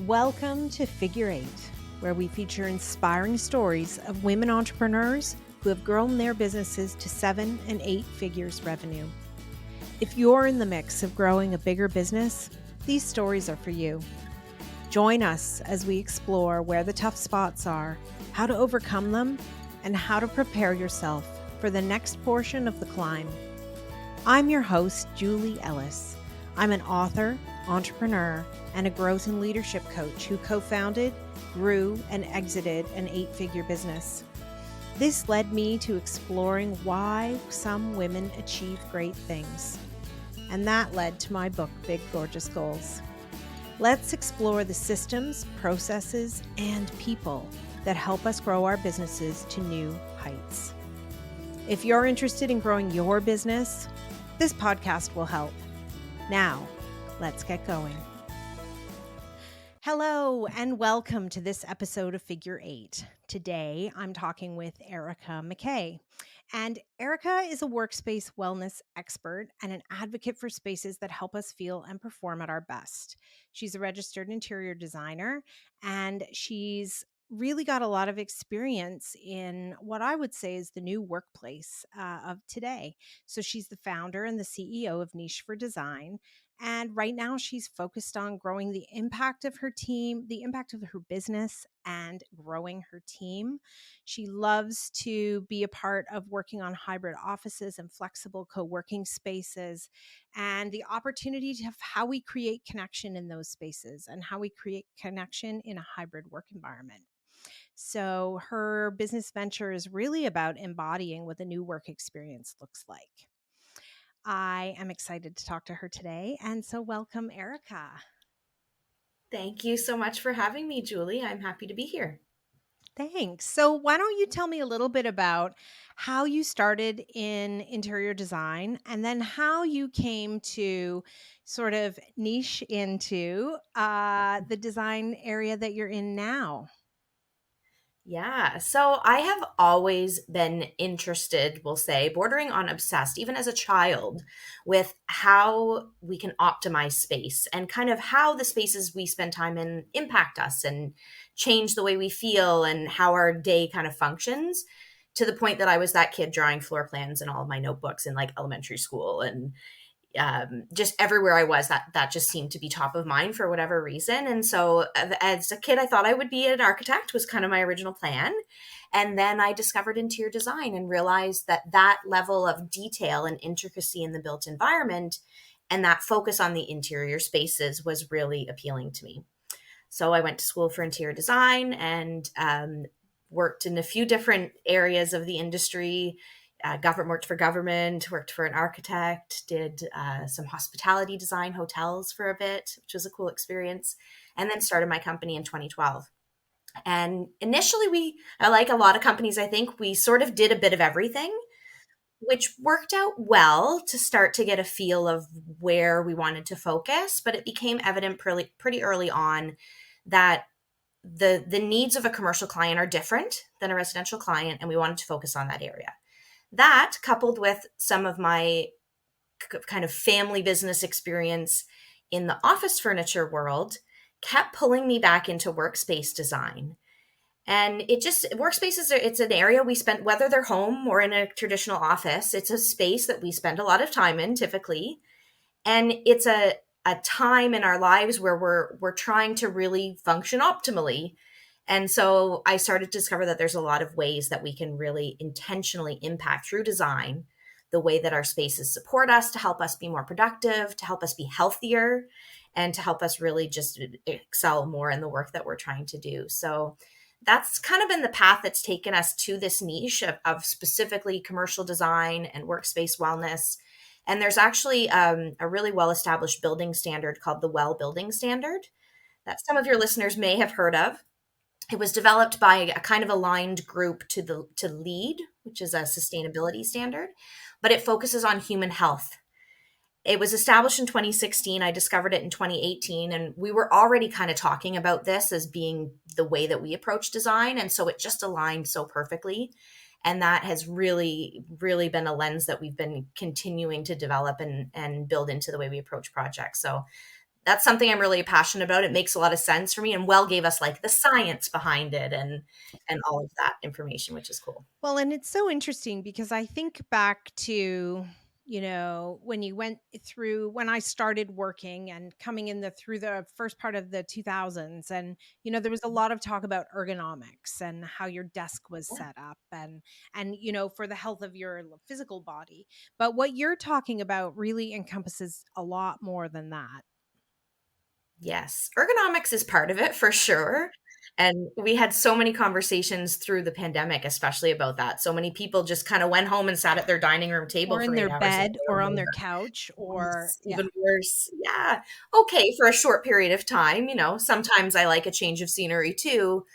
Welcome to Figure Eight, where we feature inspiring stories of women entrepreneurs who have grown their businesses to 7 and 8 figures revenue. If you're in the mix of growing a bigger business, these stories are for you. Join us as we explore where the tough spots are, how to overcome them, and how to prepare yourself for the next portion of the climb. I'm your host, Julie Ellis. I'm an author, entrepreneur, and a growth and leadership coach who co-founded, grew, and exited an 8-figure business. This led me to exploring why some women achieve great things. And that led to my book, Big Gorgeous Goals. Let's explore the systems, processes, and people that help us grow our businesses to new heights. If you're interested in growing your business, this podcast will help. Now, let's get going. Hello, and welcome to this episode of Figure Eight. Today, I'm talking with Erika MacKay. And Erika is a workspace wellness expert and an advocate for spaces that help us feel and perform at our best. She's a registered interior designer, and she's really got a lot of experience in what I would say is the new workplace of today. So she's the founder and the CEO of Niche for Design. And right now she's focused on growing the impact of her team, the impact of her business, and growing her team. She loves to be a part of working on hybrid offices and flexible co-working spaces, and the opportunity to have how we create connection in those spaces and how we create connection in a hybrid work environment. So her business venture is really about embodying what the new work experience looks like. I am excited to talk to her today. And so welcome, Erika. Thank you so much for having me, Julie. I'm happy to be here. Thanks. So why don't you tell me a little bit about how you started in interior design and then how you came to sort of niche into the design area that you're in now? Yeah, so I have always been interested, we'll say, bordering on obsessed, even as a child, with how we can optimize space and kind of how the spaces we spend time in impact us and change the way we feel and how our day kind of functions, to the point that I was that kid drawing floor plans in all of my notebooks in like elementary school, and just everywhere I was, that just seemed to be top of mind for whatever reason. And so as a kid, I thought I would be an architect, was kind of my original plan. And then I discovered interior design and realized that that level of detail and intricacy in the built environment and that focus on the interior spaces was really appealing to me. So I went to school for interior design and worked in a few different areas of the industry. Worked for government, worked for an architect, did some hospitality design, hotels for a bit, which was a cool experience, and then started my company in 2012. And initially, like a lot of companies, I think we sort of did a bit of everything, which worked out well to start to get a feel of where we wanted to focus. But it became evident pretty early on that the needs of a commercial client are different than a residential client, and we wanted to focus on that area. That, coupled with some of my kind of family business experience in the office furniture world, kept pulling me back into workspace design. And workspaces, it's an area we spend, whether they're home or in a traditional office, it's a space that we spend a lot of time in typically. And it's a time in our lives where we're trying to really function optimally. And so I started to discover that there's a lot of ways that we can really intentionally impact through design the way that our spaces support us, to help us be more productive, to help us be healthier, and to help us really just excel more in the work that we're trying to do. So that's kind of been the path that's taken us to this niche of specifically commercial design and workspace wellness. And there's actually a really well-established building standard called the Wellbeing standard that some of your listeners may have heard of. It was developed by a kind of aligned group to LEED, which is a sustainability standard, but it focuses on human health. It was established in 2016. I discovered it in 2018, and we were already kind of talking about this as being the way that we approach design. And so it just aligned so perfectly. And that has really, really been a lens that we've been continuing to develop and build into the way we approach projects. So that's something I'm really passionate about. It makes a lot of sense for me. And Well gave us like the science behind it and all of that information, which is cool. Well, and it's so interesting because I think back to, when you went through when I started working and coming in through the first part of the 2000s, and there was a lot of talk about ergonomics and how your desk was Yeah. set up, and for the health of your physical body. But what you're talking about really encompasses a lot more than that. Yes, ergonomics is part of it for sure. And we had so many conversations through the pandemic, especially about that. So many people just kind of went home and sat at their dining room table Or for in 8 their hours a day bed or or on their more. couch or Yes, yeah. even worse. Yeah. Okay, for a short period of time, sometimes I like a change of scenery too,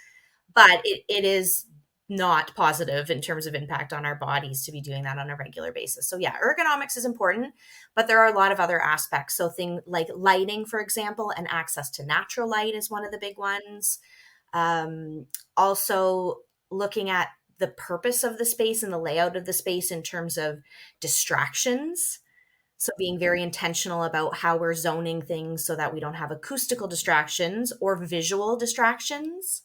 but it is not positive in terms of impact on our bodies to be doing that on a regular basis. So yeah, ergonomics is important, but there are a lot of other aspects. So thing like lighting, for example, and access to natural light is one of the big ones. Um, Also looking at the purpose of the space and the layout of the space in terms of distractions. So being very intentional about how we're zoning things so that we don't have acoustical distractions or visual distractions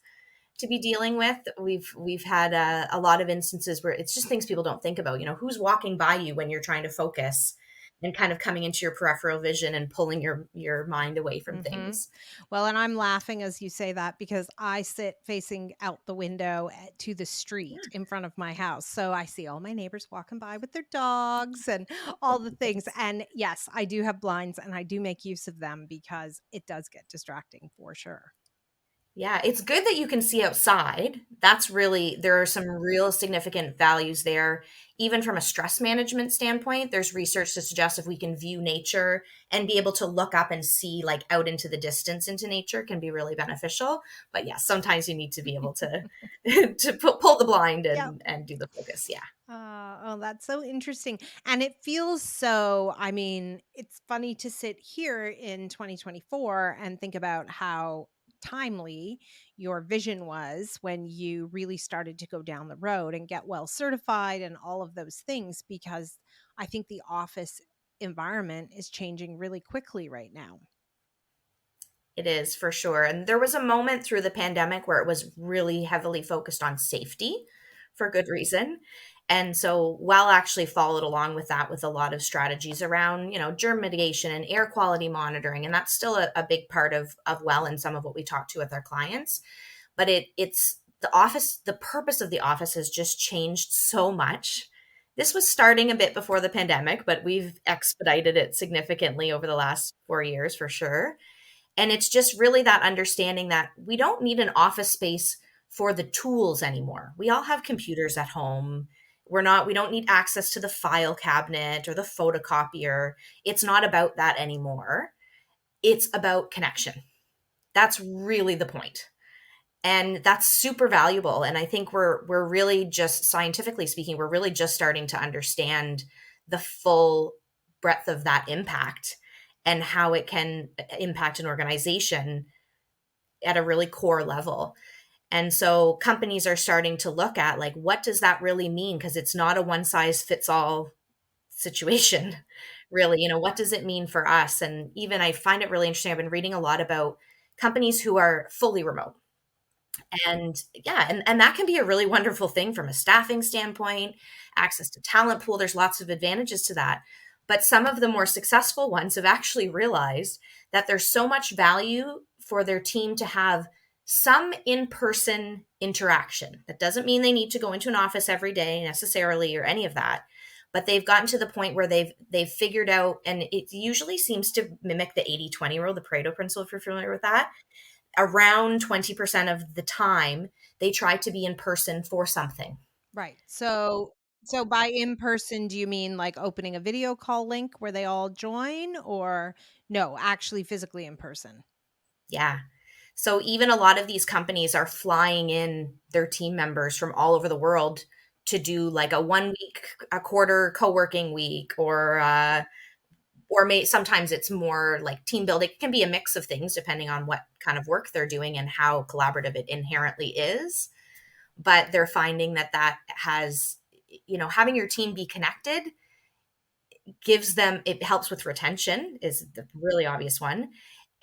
to be dealing with. We've had a lot of instances where it's just things people don't think about. Who's walking by you when you're trying to focus, and kind of coming into your peripheral vision and pulling your mind away from Mhm. things. Well, and I'm laughing as you say that because I sit facing out the window to the street in front of my house. So I see all my neighbors walking by with their dogs and all the things. And yes, I do have blinds and I do make use of them because it does get distracting for sure. Yeah, it's good that you can see outside. That's really, there are some real significant values there. Even from a stress management standpoint, there's research to suggest if we can view nature and be able to look up and see like out into the distance into nature can be really beneficial. But yes, sometimes you need to be able to pull the blind Yep. and do the focus. Yeah. Oh, that's so interesting. And it feels so, I mean, it's funny to sit here in 2024 and think about how timely your vision was when you really started to go down the road and get well certified and all of those things, because I think the office environment is changing really quickly right now. It is for sure. And there was a moment through the pandemic where it was really heavily focused on safety for good reason. And so Well actually followed along with that with a lot of strategies around, germ mitigation and air quality monitoring. And that's still a big part of Well and some of what we talk to with our clients. But it's the office, the purpose of the office has just changed so much. This was starting a bit before the pandemic, but we've expedited it significantly over the last 4 years for sure. And it's just really that understanding that we don't need an office space for the tools anymore. We all have computers at home. We don't need access to the file cabinet or the photocopier. It's not about that anymore. It's about connection. That's really the point. And that's super valuable. And I think we're really just scientifically speaking, we're really just starting to understand the full breadth of that impact and how it can impact an organization at a really core level. And so companies are starting to look at like, what does that really mean? Because it's not a one size fits all situation, really. What does it mean for us? And even I find it really interesting. I've been reading a lot about companies who are fully remote. And yeah, and that can be a really wonderful thing from a staffing standpoint, access to talent pool. There's lots of advantages to that. But some of the more successful ones have actually realized that there's so much value for their team to have some in-person interaction. That doesn't mean they need to go into an office every day necessarily or any of that. But they've gotten to the point where they've figured out, and it usually seems to mimic the 80-20 rule, the Pareto principle, if you're familiar with that. Around 20% of the time, they try to be in person for something. Right. So by in person, do you mean like opening a video call link where they all join, or no, actually physically in person? Yeah. So even a lot of these companies are flying in their team members from all over the world to do like a 1 week, a quarter co-working week, or sometimes it's more like team building. It can be a mix of things depending on what kind of work they're doing and how collaborative it inherently is. But they're finding that has, having your team be connected it helps with retention is the really obvious one.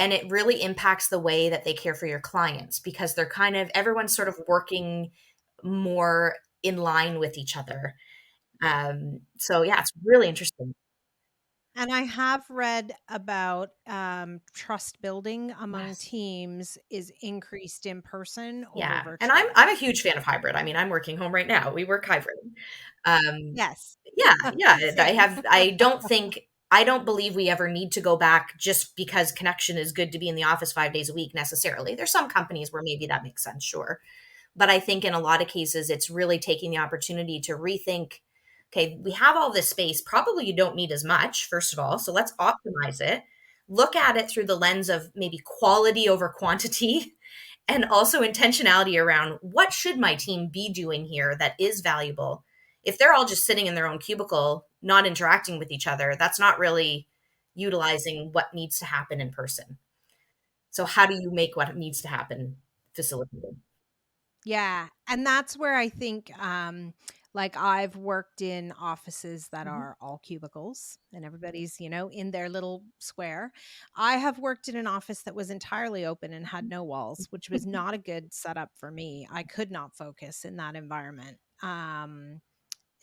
And it really impacts the way that they care for your clients because they're kind of everyone's sort of working more in line with each other. So yeah, it's really interesting. And I have read about trust building among Yes. teams is increased in person over Yeah, and I'm virtual. I'm a huge fan of hybrid. I mean, I'm working home right now. We work hybrid. Um, Yes. yeah, yeah. Same. I don't believe we ever need to go back just because connection is good to be in the office 5 days a week necessarily. There's some companies where maybe that makes sense, sure. But I think in a lot of cases, it's really taking the opportunity to rethink. Okay, we have all this space. Probably you don't need as much, first of all. So let's optimize it. Look at it through the lens of maybe quality over quantity and also intentionality around what should my team be doing here that is valuable. If they're all just sitting in their own cubicle not interacting with each other, that's not really utilizing what needs to happen in person. So how do you make what needs to happen facilitated? Yeah, and that's where I think, like I've worked in offices that Mhm. are all cubicles and everybody's, in their little square. I have worked in an office that was entirely open and had no walls, which was not a good setup for me. I could not focus in that environment.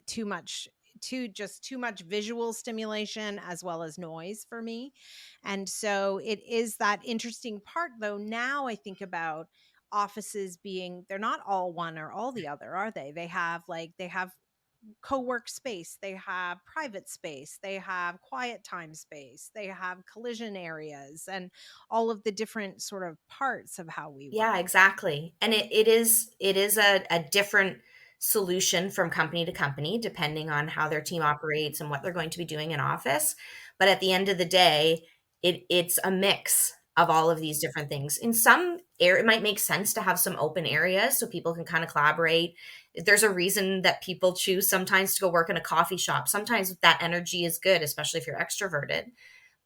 Too much too much visual stimulation as well as noise for me. And so it is that interesting part though. Now I think about offices being, they're not all one or all the other, are they? They have co-work space, they have private space, they have quiet time space, they have collision areas, and all of the different sort of parts of how we Yeah, work. exactly. And it is a different solution from company to company, depending on how their team operates and what they're going to be doing in office. But at the end of the day, it's a mix of all of these different things. In some area, it might make sense to have some open areas so people can kind of collaborate. There's a reason that people choose sometimes to go work in a coffee shop. Sometimes that energy is good, especially if you're extroverted.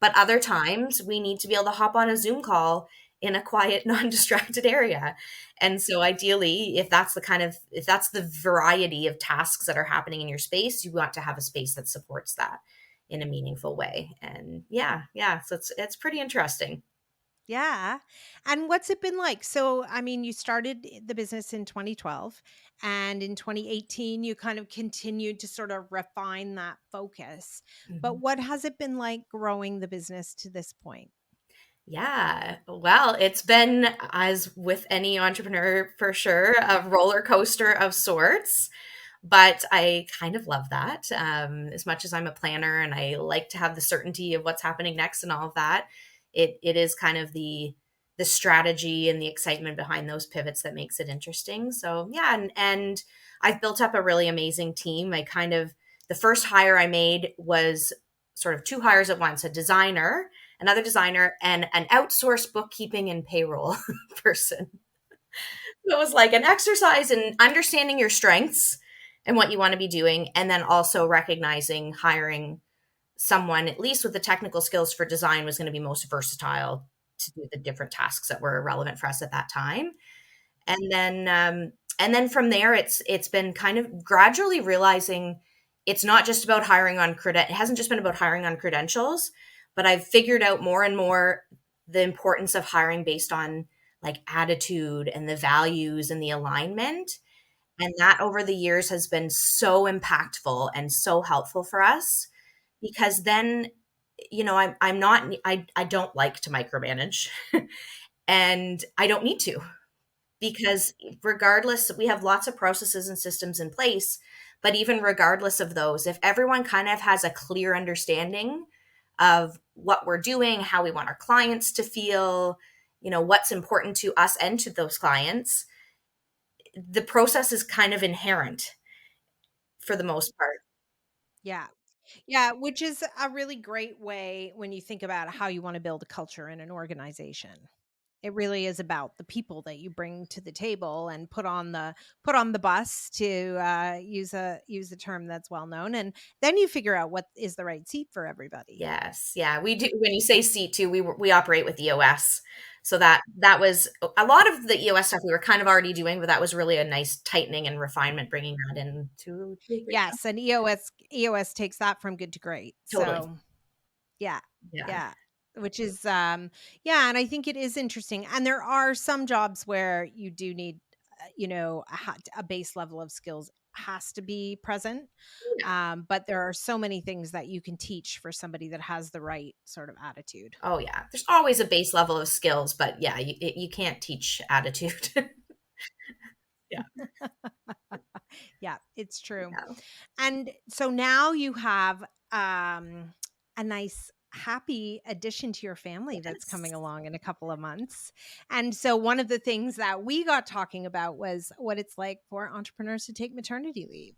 But other times we need to be able to hop on a Zoom call in a quiet, non-distracted area. And so ideally, if that's the variety of tasks that are happening in your space, you want to have a space that supports that in a meaningful way. And yeah, yeah. So it's pretty interesting. Yeah. And what's it been like? So, I mean, you started the business in 2012, and in 2018 you kind of continued to sort of refine that focus. But Mhm. what has it been like growing the business to this point? Yeah. Well, it's been, as with any entrepreneur for sure, a roller coaster of sorts. But I kind of love that. As much as I'm a planner and I like to have the certainty of what's happening next and all of that, it is kind of the strategy and the excitement behind those pivots that makes it interesting. So yeah, and I've built up a really amazing team. The first hire I made was sort of two hires at once, a designer, another designer, and an outsourced bookkeeping and payroll person. So it was like an exercise in understanding your strengths and what you want to be doing, and then also recognizing hiring someone, at least with the technical skills for design, was going to be most versatile to do the different tasks that were relevant for us at that time. And then from there, it's been kind of gradually realizing it's not just about it hasn't just been about hiring on credentials, but I've figured out more and more the importance of hiring based on like attitude and the values and the alignment. And that over the years has been so impactful and so helpful for us because then, I'm not, I don't like to micromanage and I don't need to because regardless, we have lots of processes and systems in place. But even regardless of those, if everyone kind of has a clear understanding of what we're doing, how we want our clients to feel, what's important to us and to those clients, the process is kind of inherent for the most part. Yeah. Yeah, which is a really great way when you think about how you want to build a culture in an organization. It really is about the people that you bring to the table and put on the bus, to use a term that's well known, and then you figure out what is the right seat for everybody. Yes, yeah, we do. When you say C2, we operate with EOS, so that was a lot of the EOS stuff we were kind of already doing, but that was really a nice tightening and refinement, bringing that in to agree. Yes, and EOS takes that from good to great. Totally, So, yeah. yeah. Yeah. which is, yeah, and I think it is interesting. And there are some jobs where you do need, a base level of skills has to be present. Yeah. But there are so many things that you can teach for somebody that has the right sort of attitude. Oh yeah. There's always a base level of skills, but yeah, you can't teach attitude. Yeah. Yeah, it's true. Yeah. And so now you have a nice happy addition to your family that's Yes. coming along in a couple of months. And so one of the things that we got talking about was what it's like for entrepreneurs to take maternity leave.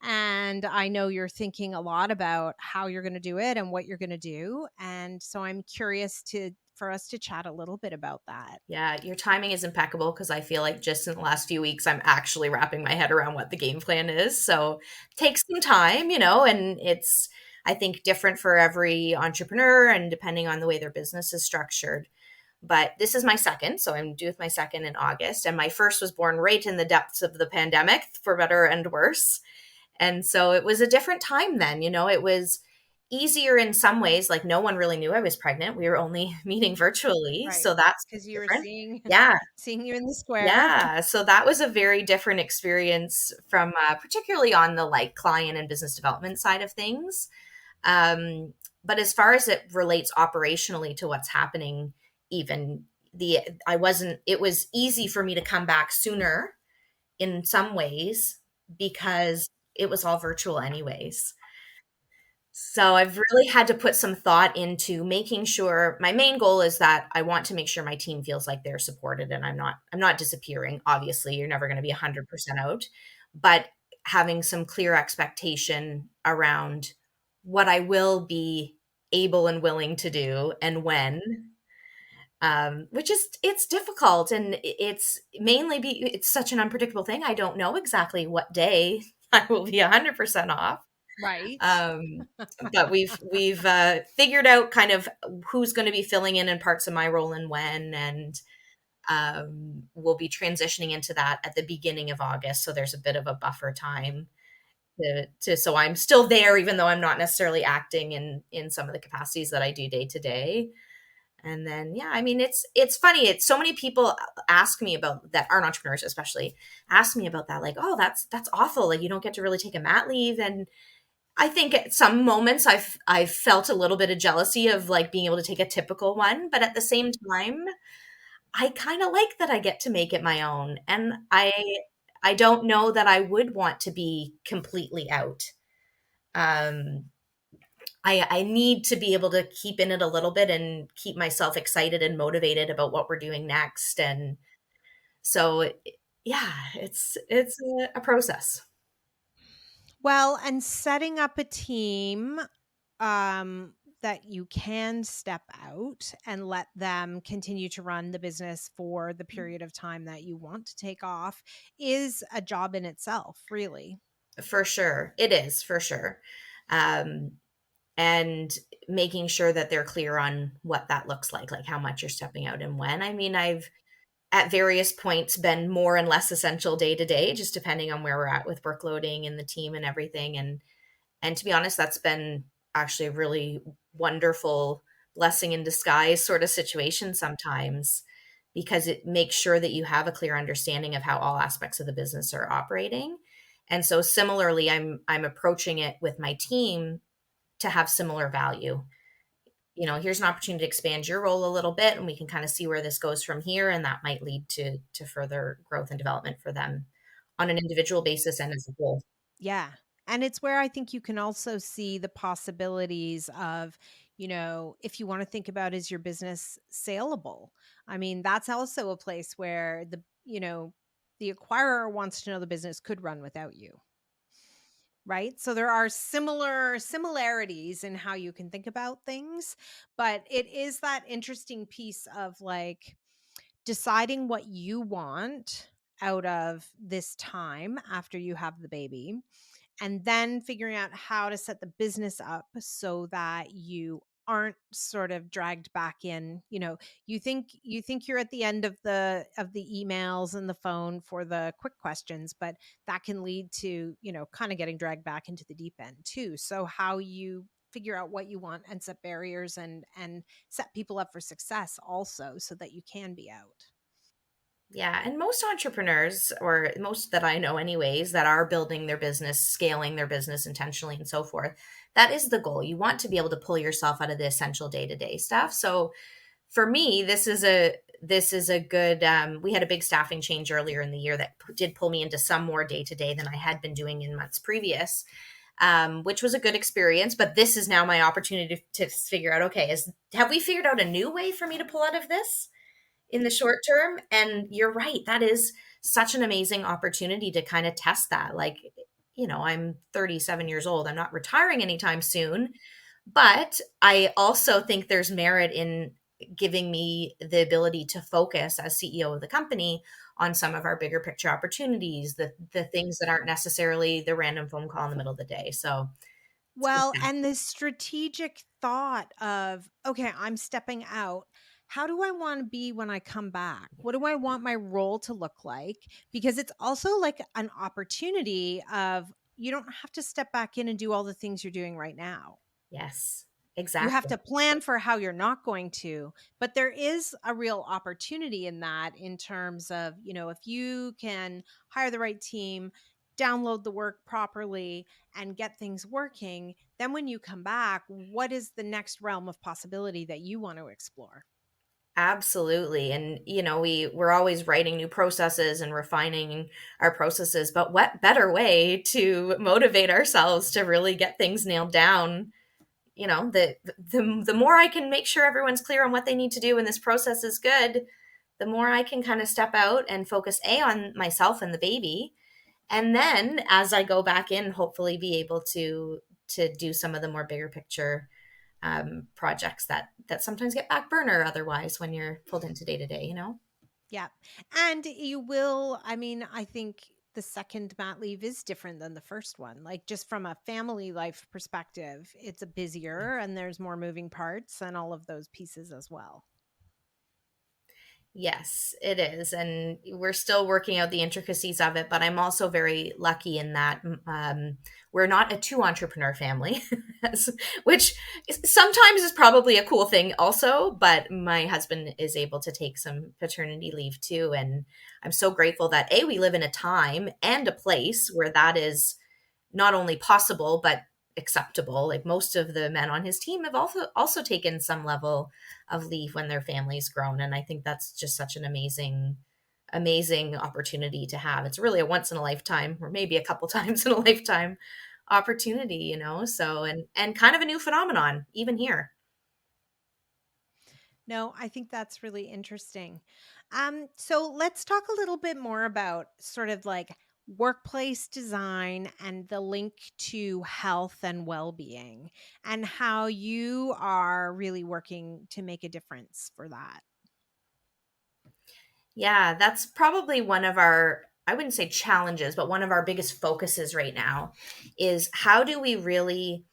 And I know you're thinking a lot about how you're going to do it and what you're going to do. And so I'm curious to for us to chat a little bit about that. Yeah, your timing is impeccable because I feel like just in the last few weeks, I'm actually wrapping my head around what the game plan is. So takes some time, and it's, I think, different for every entrepreneur and depending on the way their business is structured. But this is my second. So I'm due with my second in August. And my first was born right in the depths of the pandemic, for better and worse. And so it was a different time then, it was easier in some ways. Like no one really knew I was pregnant. We were only meeting virtually. Right. So that's Because you were different. seeing Yeah. seeing you in the square. Yeah. So that was a very different experience from particularly on the like client and business development side of things. Um, but as far as it relates operationally to what's happening, even it was easy for me to come back sooner in some ways because it was all virtual anyways. So I've really had to put some thought into making sure my main goal is that I want to make sure my team feels like they're supported and I'm not disappearing. Obviously, you're never going to be 100% out, but having some clear expectation around what I will be able and willing to do and when, which is it's difficult and it's mainly it's such an unpredictable thing. I don't know exactly what day I will be 100% off. Right. Um, but we've figured out kind of who's going to be filling in parts of my role and when, and we'll be transitioning into that at the beginning of August. So there's a bit of a buffer time to so I'm still there, even though I'm not necessarily acting in some of the capacities that I do day to day. And then, yeah, I mean, it's funny. It's so many people ask me about that aren't entrepreneurs, especially ask me about that. Like, oh, that's awful. Like, you don't get to really take a mat leave. And I think at some moments I've felt a little bit of jealousy of like being able to take a typical one, but at the same time, I kind of like that I get to make it my own. And I don't know that I would want to be completely out. Um, I need to be able to keep in it a little bit and keep myself excited and motivated about what we're doing next. And so, yeah, it's a process. Well, and setting up a team that you can step out and let them continue to run the business for the period of time that you want to take off is a job in itself, really. For sure. It is for sure. Um, and making sure that they're clear on what that looks like how much you're stepping out and when. I mean, I've at various points been more and less essential day to day, just depending on where we're at with workloading and the team and everything. And to be honest, that's been actually a really wonderful blessing in disguise sort of situation sometimes because it makes sure that you have a clear understanding of how all aspects of the business are operating. And so similarly, I'm approaching it with my team to have similar value. Here's an opportunity to expand your role a little bit and we can kind of see where this goes from here and that might lead to further growth and development for them on an individual basis and as a whole. Yeah. And it's where I think you can also see the possibilities of, if you want to think about is your business saleable? I mean, that's also a place where the acquirer wants to know the business could run without you. Right? So there are similarities in how you can think about things, but it is that interesting piece of like deciding what you want out of this time after you have the baby and then figuring out how to set the business up so that you aren't sort of dragged back in. You think you're at the end of the emails and the phone for the quick questions, but that can lead to kind of getting dragged back into the deep end too. So how you figure out what you want and set barriers and set people up for success also so that you can be out. Yeah, and most entrepreneurs, or most that I know anyways, that are building their business, scaling their business intentionally and so forth, that is the goal. You want to be able to pull yourself out of the essential day-to-day stuff. So for me, this is a good we had a big staffing change earlier in the year that did pull me into some more day-to-day than I had been doing in months previous. Which was a good experience, but this is now my opportunity to figure out, okay, have we figured out a new way for me to pull out of this in the short term? And you're right, that is such an amazing opportunity to kind of test that. Like, I'm 37 years old. I'm not retiring anytime soon, but I also think there's merit in giving me the ability to focus as CEO of the company on some of our bigger picture opportunities, the things that aren't necessarily the random phone call in the middle of the day. So it's Well, fantastic. and this strategic thought of, okay, I'm stepping out. How do I want to be when I come back? What do I want my role to look like? Because it's also like an opportunity of you don't have to step back in and do all the things you're doing right now. Yes, You have exactly. to plan for how you're not going to, but there is a real opportunity in that in terms of, if you can hire the right team, download the work properly and get things working, then when you come back, what is the next realm of possibility that you want to explore? Absolutely. And we're always writing new processes and refining our processes, but what better way to motivate ourselves to really get things nailed down? The more I can make sure everyone's clear on what they need to do and this process is good, the more I can kind of step out and focus on myself and the baby. And then as I go back in, hopefully be able to do some of the more bigger picture projects that sometimes get back burner otherwise when you're pulled into day to day. Yeah. And you will, I mean, I think the second mat leave is different than the first one. Like just from a family life perspective, it's a busier and there's more moving parts and all of those pieces as well. Yes, it is. And we're still working out the intricacies of it, but I'm also very lucky in that we're not a two entrepreneur family, which sometimes is probably a cool thing also. But my husband is able to take some paternity leave too. And I'm so grateful that we live in a time and a place where that is not only possible, but acceptable. Like most of the men on his team have also taken some level of leave when their family's grown. And I think that's just such an amazing opportunity to have. It's really a once in a lifetime, or maybe a couple times in a lifetime opportunity. So and kind of a new phenomenon, even here. No, I think that's really interesting. So let's talk a little bit more about sort of like workplace design and the link to health and well-being and how you are really working to make a difference for that. Yeah, that's probably one of our, I wouldn't say challenges, but one of our biggest focuses right now is how do we really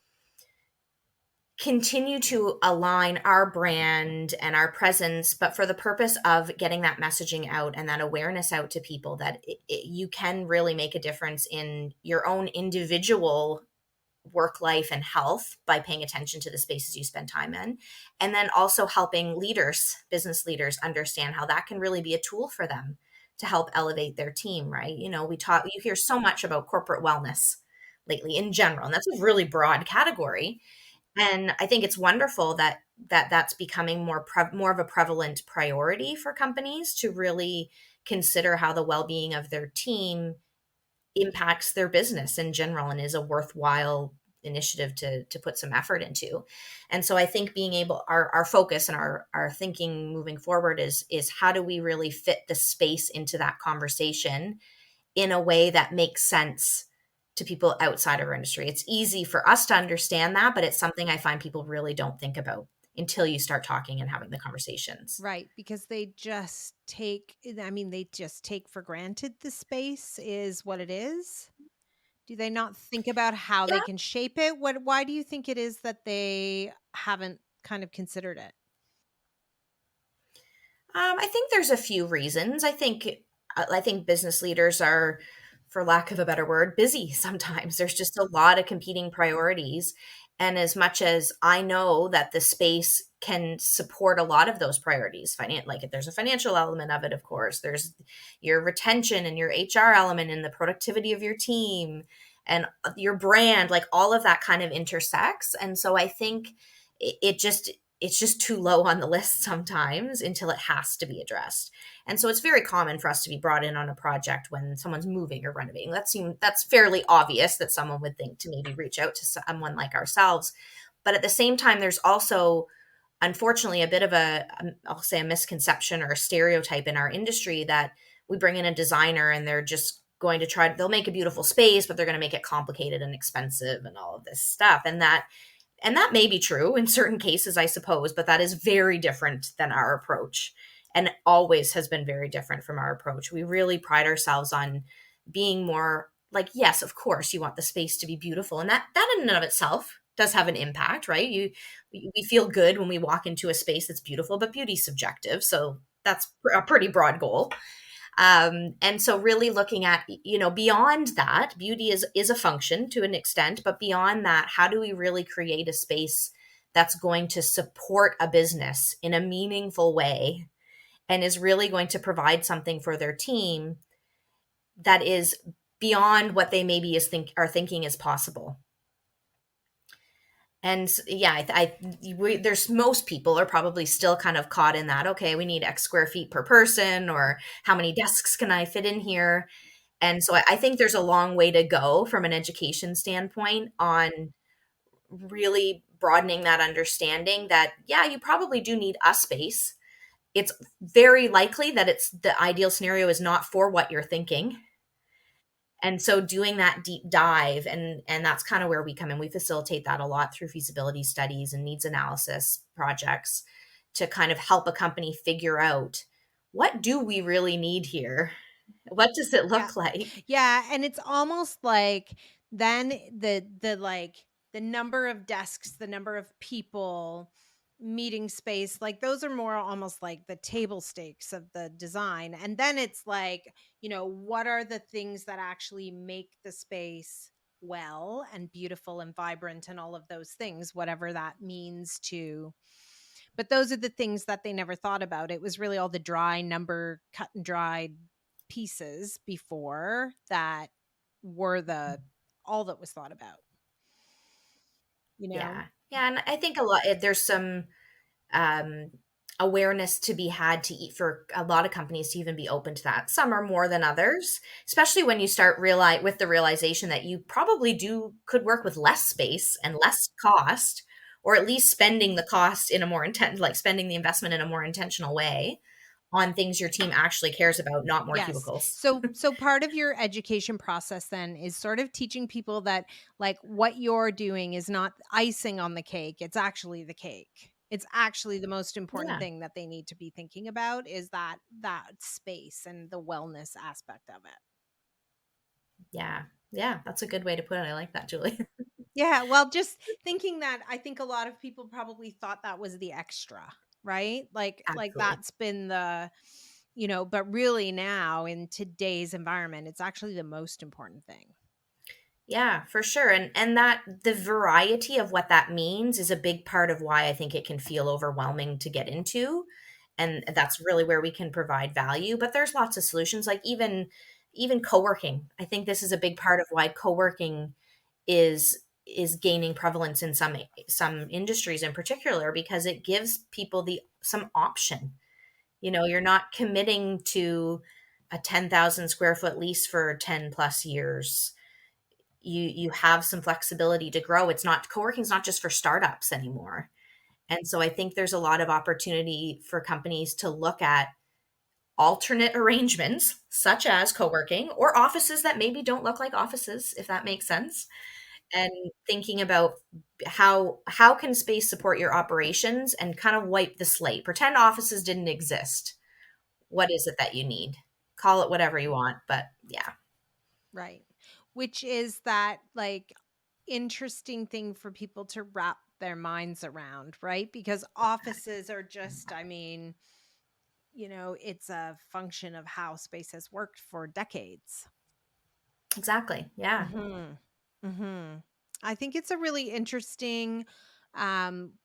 continue to align our brand and our presence, but for the purpose of getting that messaging out and that awareness out to people that you can really make a difference in your own individual work life and health by paying attention to the spaces you spend time in. And then also helping leaders, business leaders, understand how that can really be a tool for them to help elevate their team, right? You hear so much about corporate wellness lately in general, and that's a really broad category. And I think it's wonderful that's becoming more of a prevalent priority for companies to really consider how the well-being of their team impacts their business in general and is a worthwhile initiative to put some effort into. And so I think being able our focus and our thinking moving forward is how do we really fit the space into that conversation in a way that makes sense to people outside of our industry. It's easy for us to understand that, but it's something I find people really don't think about until you start talking and having the conversations. Right, because they just take for granted the space is what it is. Do they not think about how Yeah. they can shape it? Why do you think it is that they haven't kind of considered it? I think there's a few reasons. I think business leaders are, for lack of a better word, busy sometimes. There's just a lot of competing priorities. And as much as I know that the space can support a lot of those priorities, like if there's a financial element of it, of course, there's your retention and your HR element and the productivity of your team and your brand, like all of that kind of intersects. And so I think it's just too low on the list sometimes until it has to be addressed. And so it's very common for us to be brought in on a project when someone's moving or renovating. That's fairly obvious that someone would think to maybe reach out to someone like ourselves. But at the same time, there's also unfortunately a bit of I'll say a misconception or a stereotype in our industry that we bring in a designer and they're just going to they'll make a beautiful space, but they're going to make it complicated and expensive and all of this stuff. And that may be true in certain cases, I suppose, but that is very different than our approach and always has been very different from our approach. We really pride ourselves on being more like, yes, of course, you want the space to be beautiful. And that in and of itself does have an impact, right? We feel good when we walk into a space that's beautiful, but beauty's subjective. So that's a pretty broad goal. And so really looking at, beyond that, beauty is a function to an extent, but beyond that, how do we really create a space that's going to support a business in a meaningful way and is really going to provide something for their team that is beyond what they maybe are thinking is possible. And yeah, there's most people are probably still kind of caught in that. Okay, we need X square feet per person, or how many desks can I fit in here? And so I think there's a long way to go from an education standpoint on really broadening that understanding that, yeah, you probably do need a space. It's very likely that it's the ideal scenario is not for what you're thinking. And so doing that deep dive and that's kind of where we come in. We facilitate that a lot through feasibility studies and needs analysis projects to kind of help a company figure out what do we really need here? What does it Yeah. look like? Yeah, and it's almost like then the number of desks, the number of people, meeting space, like those are more almost like the table stakes of the design. And then it's like, what are the things that actually make the space well and beautiful and vibrant and all of those things, whatever that means to. But those are the things that they never thought about. It was really all the dry number, cut and dried pieces before that were the all that was thought about, you know? Yeah. Yeah, and I think a lot there's some um, awareness to be had to eat for a lot of companies to even be open to that. Some are more than others, especially when you start with the realization that you probably could work with less space and less cost, or at least spending the cost in a more like spending the investment in a more intentional way on things your team actually cares about, not more Yes. cubicles. So part of your education process then is sort of teaching people that like what you're doing is not icing on the cake, it's actually the cake. It's actually the most important Yeah. thing that they need to be thinking about is that space and the wellness aspect of it. Yeah. Yeah, that's a good way to put it. I like that, Julie. Yeah, well, just thinking that I think a lot of people probably thought that was the extra, right? Like Absolutely. that's been but really now in today's environment, it's actually the most important thing. Yeah, for sure. And that the variety of what that means is a big part of why I think it can feel overwhelming to get into. And that's really where we can provide value. But there's lots of solutions, like even co-working. I think this is a big part of why co-working is gaining prevalence in some industries in particular, because it gives people the some option. You're not committing to a 10,000 square foot lease for 10 plus years. You have some flexibility to grow. It's not co-working is not just for startups anymore. And so I think there's a lot of opportunity for companies to look at alternate arrangements such as co-working or offices that maybe don't look like offices, if that makes sense. And thinking about how can space support your operations and kind of wipe the slate. Pretend offices didn't exist. What is it that you need? Call it whatever you want, but yeah, Right. Which is that like interesting thing for people to wrap their minds around, right? Because offices are just, I mean, it's a function of how space has worked for decades. exactly. Yeah. Mhm. Mhm. I think it's a really interesting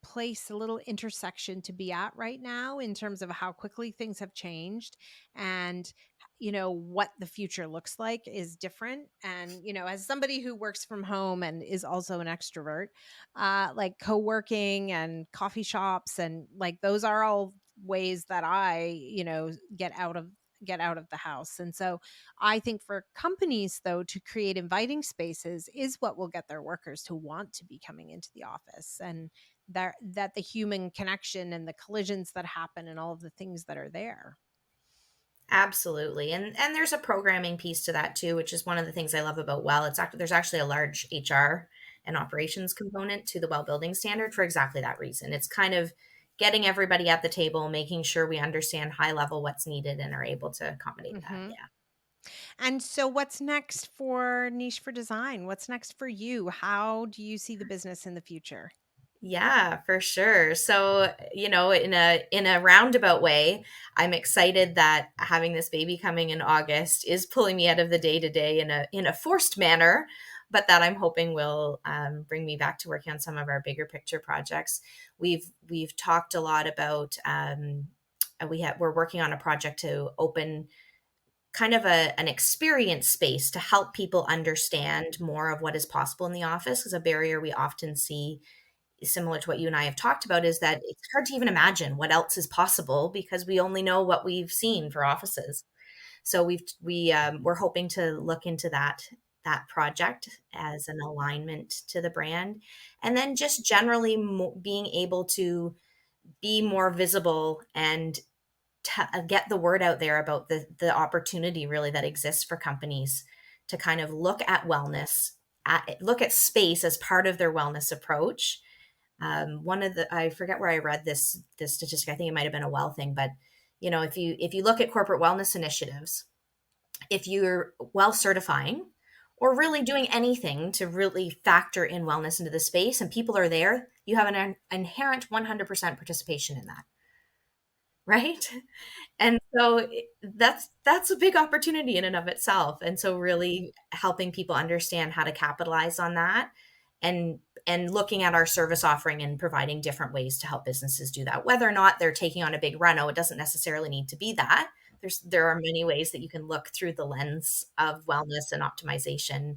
place, a little intersection to be at right now in terms of how quickly things have changed, and what the future looks like is different. And as somebody who works from home and is also an extrovert, like co-working and coffee shops, and like those are all ways that I get out of the house. And so I think for companies, though, to create inviting spaces is what will get their workers to want to be coming into the office, and that the human connection and the collisions that happen and all of the things that are there. Absolutely. And there's a programming piece to that too, which is one of the things I love about Well. There's actually a large HR and operations component to the Well building standard for exactly that reason. It's kind of getting everybody at the table, making sure we understand high level what's needed and are able to accommodate that. Hmm. Yeah. And so, what's next for Niche for Design? What's next for you? How do you see the business in the future? Yeah, for sure. So, in a roundabout way, I'm excited that having this baby coming in August is pulling me out of the day to day in a forced manner, but that I'm hoping will bring me back to working on some of our bigger picture projects. We've talked a lot about we're working on a project to open kind of an experience space to help people understand more of what is possible in the office, because a barrier we often see, similar to what you and I have talked about, is that it's hard to even imagine what else is possible because we only know what we've seen for offices. So we're hoping to look into that project as an alignment to the brand, and then just generally being able to be more visible and get the word out there about the opportunity really that exists for companies to kind of look at wellness, look at space as part of their wellness approach. One of the, I forget where I read this statistic. I think it might have been a Well thing, but if you look at corporate wellness initiatives, if you're well certifying or really doing anything to really factor in wellness into the space and people are there, you have an inherent 100% participation in that, right? And so that's a big opportunity in and of itself. And so really helping people understand how to capitalize on that, and looking at our service offering and providing different ways to help businesses do that. Whether or not they're taking on a big reno, it doesn't necessarily need to be that. There are many ways that you can look through the lens of wellness and optimization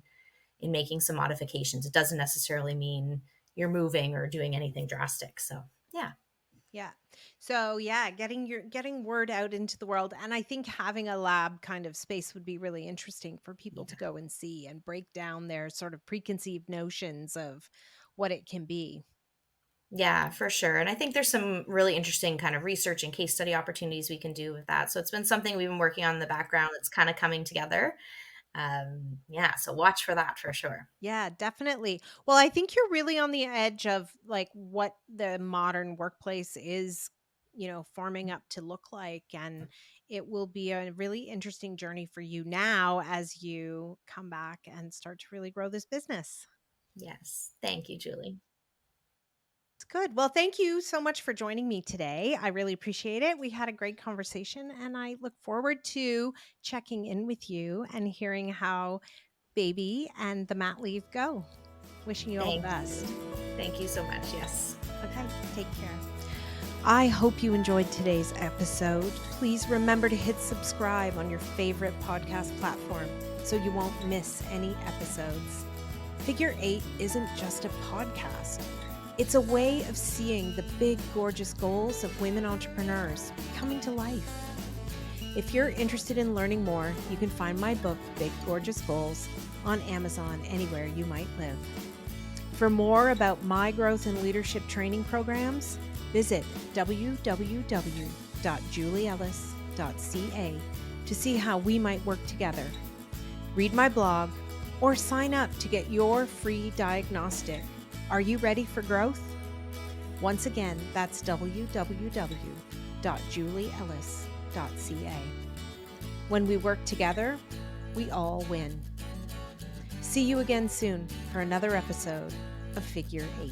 in making some modifications. It doesn't necessarily mean you're moving or doing anything drastic. So yeah. Yeah. So yeah, getting word out into the world. And I think having a lab kind of space would be really interesting for people to go and see and break down their sort of preconceived notions of what it can be. Yeah, for sure. And I think there's some really interesting kind of research and case study opportunities we can do with that. So it's been something we've been working on in the background that's kind of coming together. Yeah, so watch for that for sure. Yeah, definitely. Well, I think you're really on the edge of like what the modern workplace is, forming up to look like. And it will be a really interesting journey for you now as you come back and start to really grow this business. Yes. Thank you, Julie. It's good. Well, thank you so much for joining me today. I really appreciate it. We had a great conversation, and I look forward to checking in with you and hearing how baby and the mat leave go. Wishing you all the Thank best. you. Thank you so much. Yes. Okay, take care. I hope you enjoyed today's episode. Please remember to hit subscribe on your favorite podcast platform so you won't miss any episodes. Figure 8 isn't just a podcast. It's a way of seeing the big, gorgeous goals of women entrepreneurs coming to life. If you're interested in learning more, you can find my book, Big Gorgeous Goals, on Amazon anywhere you might live. For more about my growth and leadership training programs, visit www.julieellis.ca to see how we might work together. Read my blog or sign up to get your free diagnostic. Are you ready for growth? Once again, that's www.julieellis.ca. When we work together, we all win. See you again soon for another episode of Figure 8.